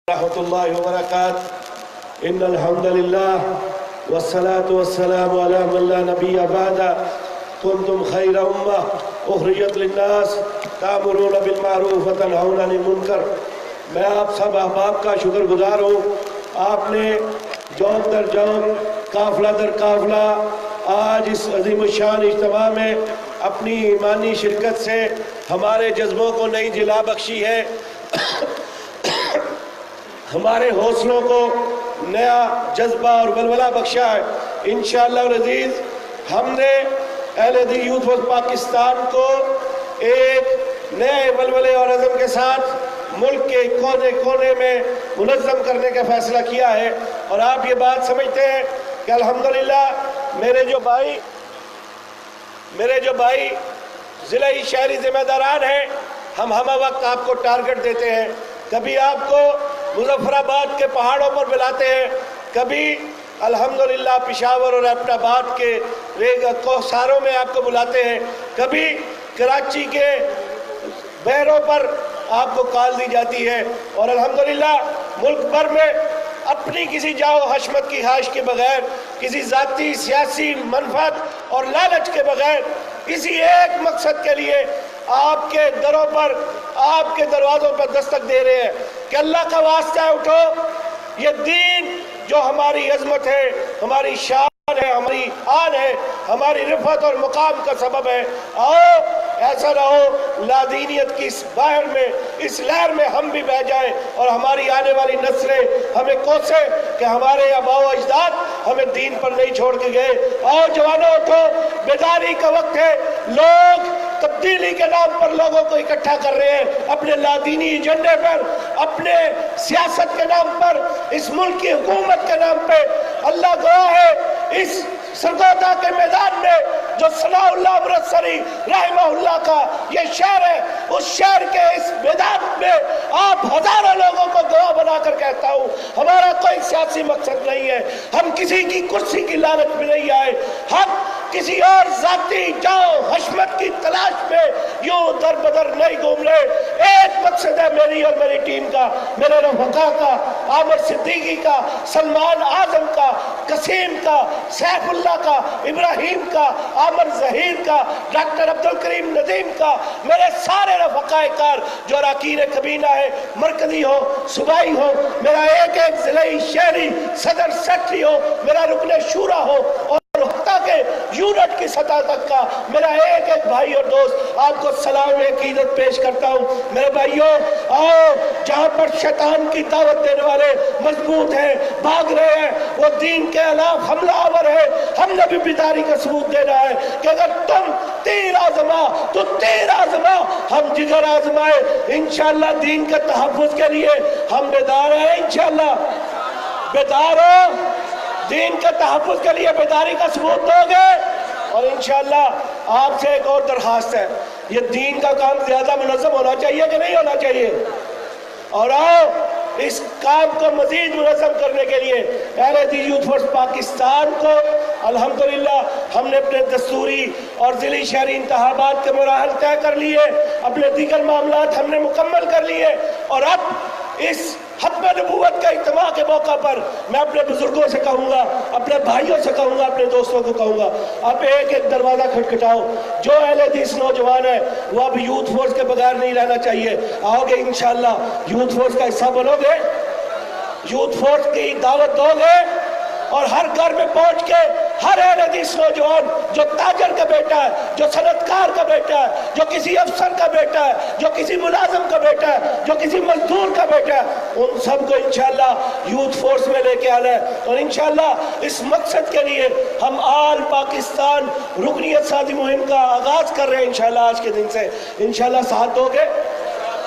ورحمۃ اللہ وبرکاتہ ان الحمد للہ والصلاة والسلام علی من لا نبی بعد کنتم خیر امہ اخرجت للناس تأمرون بالمعروف وتنہون عن المنکر۔ میں آپ سب احباب کا شکر گزار ہوں، آپ نے جوق در جوق قافلہ در قافلہ آج اس عظیم الشان اجتماع میں اپنی ایمانی شرکت سے ہمارے جذبوں کو نئی جلا بخشی ہے، ہمارے حوصلوں کو نیا جذبہ اور ولولہ بخشا ہے۔ انشاءاللہ العزیز ہم نے اہل دین یوتھ فورس پاکستان کو ایک نئے ولولے اور عزم کے ساتھ ملک کے کونے کونے میں منظم کرنے کا فیصلہ کیا ہے، اور آپ یہ بات سمجھتے ہیں کہ الحمدللہ میرے جو بھائی ضلعی شہری ذمہ داران ہیں، ہم وقت آپ کو ٹارگٹ دیتے ہیں، کبھی آپ کو مظفر آباد کے پہاڑوں پر بلاتے ہیں، کبھی الحمدللہ پشاور اور ایبٹ آباد کے کوہساروں میں آپ کو بلاتے ہیں، کبھی کراچی کے بحروں پر آپ کو کال دی جاتی ہے، اور الحمدللہ ملک بھر میں اپنی کسی جاؤ حشمت کی خواہش کے بغیر، کسی ذاتی سیاسی منفعت اور لالچ کے بغیر، اسی ایک مقصد کے لیے آپ کے دروں پر، آپ کے دروازوں پر دستک دے رہے ہیں کہ اللہ کا واسطہ ہے اٹھو، یہ دین جو ہماری عظمت ہے، ہماری شان ہے، ہماری آن ہے، ہماری رفعت اور مقام کا سبب ہے، آؤ ایسا نہ ہو لادینیت کی اس بحر میں، اس لہر میں ہم بھی بہہ جائیں اور ہماری آنے والی نسلیں ہمیں کوسے کہ ہمارے آباء و اجداد ہمیں دین پر نہیں چھوڑ کے گئے۔ آؤ جوانوں اٹھو، بیداری کا وقت ہے، لوگ تبدیلی کے نام پر لوگوں کو اکٹھا کر رہے ہیں، اپنے لادینی ایجنڈے پر، اپنے سیاست کے نام پر، اس ملک کی حکومت کے نام پہ۔ اللہ گواہ ہے اس سرگودا کے میدان میں جو ثناء اللہ امرتسری رحمہ اللہ کا یہ شہر ہے، اس شہر کے اس میدان میں آپ ہزاروں لوگوں کو گواہ بنا کر کہتا ہوں، ہمارا کوئی سیاسی مقصد نہیں ہے، ہم کسی کی کرسی کی لالچ میں نہیں آئے، ہم کسی اور ذاتی جاؤ حشمت کی تلاش میں یوں در بدر نہیں گھوم رہے۔ ایک مقصد ہے میری اور میری ٹیم کا، میرے رفقا کا، عامر صدیقی کا، سلمان اعظم کا، قسیم کا، سیف اللہ کا، ابراہیم کا، عامر ظہیر کا، ڈاکٹر عبدالکریم ندیم کا، میرے سارے رفقاء کار جو اراکین کابینہ ہے، مرکزی ہو، صوبائی ہو، میرا ایک ضلعی شہری صدر سیکٹری ہو، میرا رکن شورا ہو، اور حتیٰ کہ یونٹ کی سطح تک کا میرا ایک بھائی اور دوست آپ کو سلام عقیدت پیش کرتا ہوں۔ میرے بھائیوں، آؤ جہاں پر شیطان کی دعوت دینے والے مضبوط ہیں، بھاگ رہے ہیں، وہ دین کے خلاف حملہ آور ہے، ہم نے بھی بیداری کا ثبوت دینا ہے کہ اگر تم تیر آزما تو تیر آزما، ہم جگر آزمائے۔ انشاءاللہ دین کے تحفظ کے لیے ہم بیدار ہیں، انشاءاللہ بیدار ہو، دین کے تحفظ کے لیے بیداری کا ثبوت دو گے، اور انشاءاللہ آپ سے ایک اور درخواست ہے، یہ دین کا کام زیادہ منظم ہونا چاہیے کہ نہیں ہونا چاہیے، اور آؤ اس کام کو مزید منظم کرنے کے لیے اہل دین یوتھ فورس پاکستان کو الحمدللہ ہم نے اپنے دستوری اور ضلعی شہری انتخابات کے مراحل طے کر لیے، اپنے دیگر معاملات ہم نے مکمل کر لیے، اور اب اس ختم نبوت کا اجتماع کے موقع پر میں اپنے بزرگوں سے کہوں گا، اپنے بھائیوں سے کہوں گا، اپنے دوستوں کو کہوں گا، اب ایک ایک دروازہ کھٹکھٹاؤ۔ جو اہل حدیث نوجوان ہے وہ اب یوتھ فورس کے بغیر نہیں رہنا چاہیے، آؤ گے انشاءاللہ یوتھ فورس کا حصہ بنو گے، یوتھ فورس کی دعوت دو گے، اور ہر گھر میں پہنچ کے ہر اہل حدیث نوجوان جو تاجر کا بیٹا ہے، جو صنعتکار کا بیٹا ہے، جو کسی افسر کا بیٹا ہے، جو کسی ملازم کا بیٹا ہے، جو کسی مزدور کا بیٹا ہے، ان سب کو انشاءاللہ یوتھ فورس میں لے کے آنا ہے، اور انشاءاللہ اس مقصد کے لیے ہم آل پاکستان رکنیت سازی مہم کا آغاز کر رہے ہیں انشاءاللہ آج کے دن سے۔ انشاءاللہ ساتھ دو گے،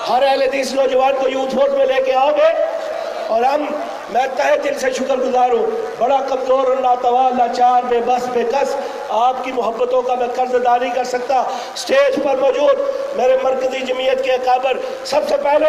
ہر اہل حدیث نوجوان کو یوتھ فورس میں لے کے آؤ گے، اور میں تہہ دل سے شکر گزار ہوں، بڑا کمزور اور ناتوان، لاچار، بے بس، بے کس، آپ کی محبتوں کا میں قرض ادا نہیں کر سکتا۔ سٹیج پر موجود میرے مرکزی جمعیت کے اکابر، سب سے پہلے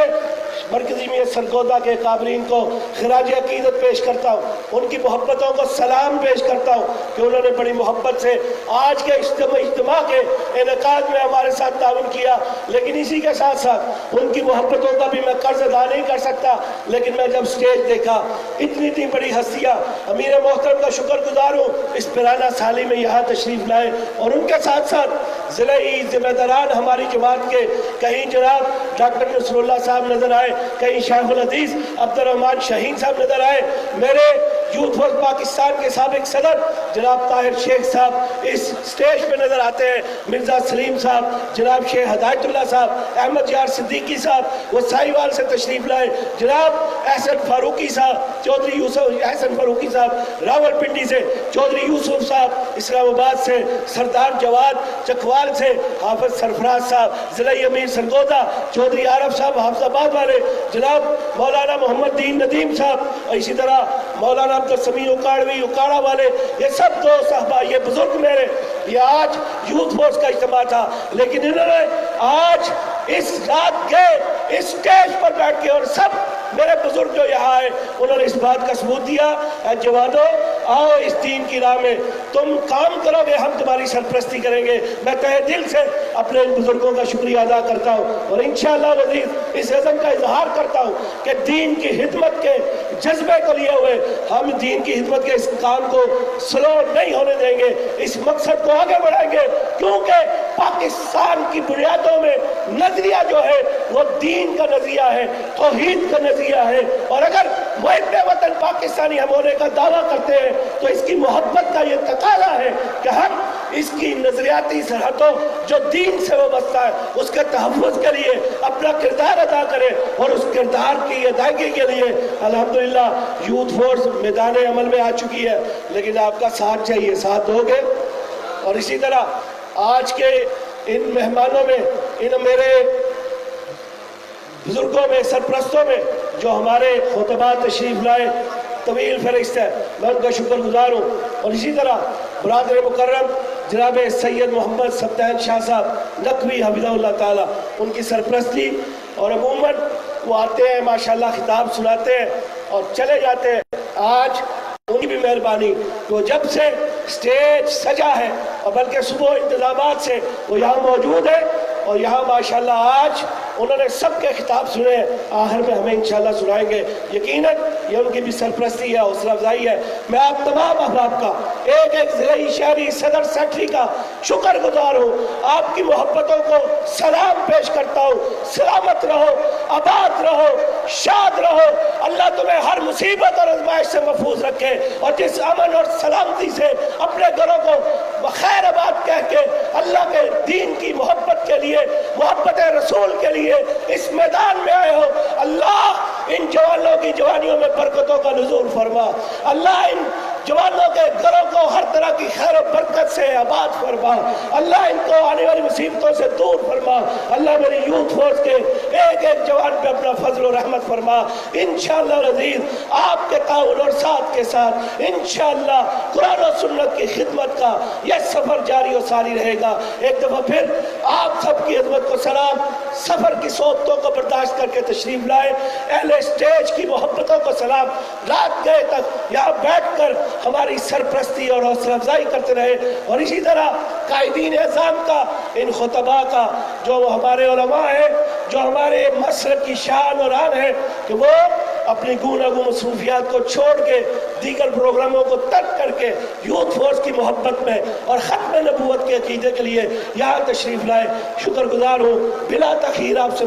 مرکزی میت سرگودا کے قابلین کو خراج عقیدت پیش کرتا ہوں، ان کی محبتوں کو سلام پیش کرتا ہوں کہ انہوں نے بڑی محبت سے آج کے اجتماع کے انعقاد میں ہمارے ساتھ تعاون کیا، لیکن اسی کے ساتھ ساتھ ان کی محبتوں کا بھی میں قرض ادا نہیں کر سکتا، لیکن میں جب سٹیج دیکھا اتنی بڑی ہستیاں، امیر محترم کا شکر گزار ہوں اس پرانا سالی میں یہاں تشریف لائے، اور ان کے ساتھ ساتھ ضلعی ذمہ داران ہماری جماعت کے، کہیں جناب ڈاکٹر نصر اللہ صاحب نظر آئے، کہیں شیخ الحدیث عبد الرحمن شاہین صاحب نظر آئے، میرے یوتھ فورس پاکستان کے سابق صدر جناب طاہر شیخ صاحب اس سٹیج پہ نظر آتے ہیں، مرزا سلیم صاحب، جناب شیخ ہدایت اللہ صاحب، احمد یار صدیقی صاحب وہ سائیوال سے تشریف لائے، جناب احسن فاروقی صاحب، چودھری یوسف احسن فاروقی صاحب راول پنڈی سے، چودھری یوسف صاحب اسلام آباد سے، سردار جواد چکوال سے، حافظ سرفراز صاحب ضلعی امیر سرگودا، چودھری عارف صاحب حافظ آباد والے، جناب مولانا محمد دین ندیم صاحب، اور اسی طرح مولانا عبد السمیع اکاڑوی اکاڑا والے، یہ سب دو صحابہ، یہ بزرگ میرے، یہ آج یوتھ فورس کا اجتماع تھا، لیکن انہوں نے آج اس رات کے اس سٹیج پر بیٹھ کے، اور سب میرے بزرگ جو یہاں آئے انہوں نے اس بات کا ثبوت دیا، اے جوانو آؤ اس دین کی راہ میں تم کام کرو گے، ہم تمہاری سرپرستی کریں گے۔ میں تہہ دل سے اپنے ان بزرگوں کا شکریہ ادا کرتا ہوں، اور انشاءاللہ وزیر اس عزم کا اظہار کرتا ہوں کہ دین کی خدمت کے جذبے کو لیے ہوئے ہم دین کی خدمت کے اس کام کو سلو نہیں ہونے دیں گے، اس مقصد کو آگے بڑھائیں گے، کیونکہ پاکستان کی بنیادوں میں نظریہ جو ہے وہ دین کا نظریہ ہے، توحید کا نظریہ ہے، اور اگر محب وطن پاکستانی ہم ہونے کا دعویٰ کرتے ہیں تو اس کی محبت کا یہ تقاضا ہے کہ ہم اس کی نظریاتی سرحدوں جو دین سے وابستہ ہے اس کے تحفظ کے لیے اپنا کردار ادا کریں، اور اس کردار کی ادائیگی کے لیے الحمدللہ یوتھ فورس میدان عمل میں آ چکی ہے، لیکن آپ کا ساتھ چاہیے، ساتھ دو گے۔ اور اسی طرح آج کے ان مہمانوں میں، ان میرے بزرگوں میں، سرپرستوں میں جو ہمارے خطبات تشریف لائے، طویل فہرست ہے، میں ان کا شکر گزار ہوں، اور اسی طرح برادر مکرم جناب سید محمد سبطین شاہ صاحب نقوی حفظہ اللہ تعالیٰ، ان کی سرپرستی، اور عموماً وہ آتے ہیں ماشاءاللہ خطاب سناتے ہیں اور چلے جاتے ہیں، آج ان کی بھی مہربانی کہ وہ جب سے سٹیج سجا ہے اور بلکہ صبح انتظامات سے وہ یہاں موجود ہے، اور یہاں ماشاءاللہ آج انہوں نے سب کے خطاب سنے ہیں، آخر میں ہمیں انشاءاللہ سنائیں گے، یقیناً یہ ان کی بھی سرپرستی ہے، حوصلہ افزائی ہے۔ میں آپ تمام احباب کا، ایک ایک ضلعی شہری صدر سیکٹری کا شکر گزار ہوں، آپ کی محبتوں کو سلام پیش کرتا ہوں، سلامت رہو، آباد رہو، شاد رہو، اللہ تمہیں ہر مصیبت اور آزمائش سے محفوظ رکھے، اور جس امن اور سلامتی سے اپنے گھروں کو بخیر آباد کہہ کے اللہ کے دین کی محبت کے لیے، محبت رسول کے لیے اس میدان میں آئے ہو، اللہ ان جوانوں کی جوانیوں میں برکتوں کا نزول فرما، اللہ ان جوانوں کے گھروں کو ہر طرح کی خیر و برکت سے آباد فرما، اللہ ان کو آنے والی مصیبتوں سے دور فرما، اللہ میری یوتھ فورس کے ایک ایک جوان پہ اپنا فضل و رحمت فرما، انشاءاللہ العزیز آپ کے تعاون اور ساتھ کے ساتھ انشاءاللہ قرآن و سنت کی خدمت کا یہ سفر جاری و ساری رہے گا۔ ایک دفعہ پھر آپ سب کی عظمت کو سلام، سفر کی صحبتوں کو برداشت کر کے تشریف لائے، اہل اسٹیج کی محبتوں کو سلام، رات گئے تک یہاں بیٹھ کر ہماری سرپرستی اور حوصلہ افزائی کرتے رہے، اور اسی طرح قائدین اعظام کا، ان خطباء کا، جو ہمارے علماء ہیں، جو ہمارے مسلک کی شان اور آن ہے، کہ وہ اپنی گوناگوں مصروفیات کو چھوڑ کے، دیگر پروگراموں کو ترک کر کے یوتھ فورس کی محبت میں اور ختم نبوت کے عقیدے کے لیے یہاں تشریف لائے۔ شکر گزار ہوں، بلا تاخیر آپ سے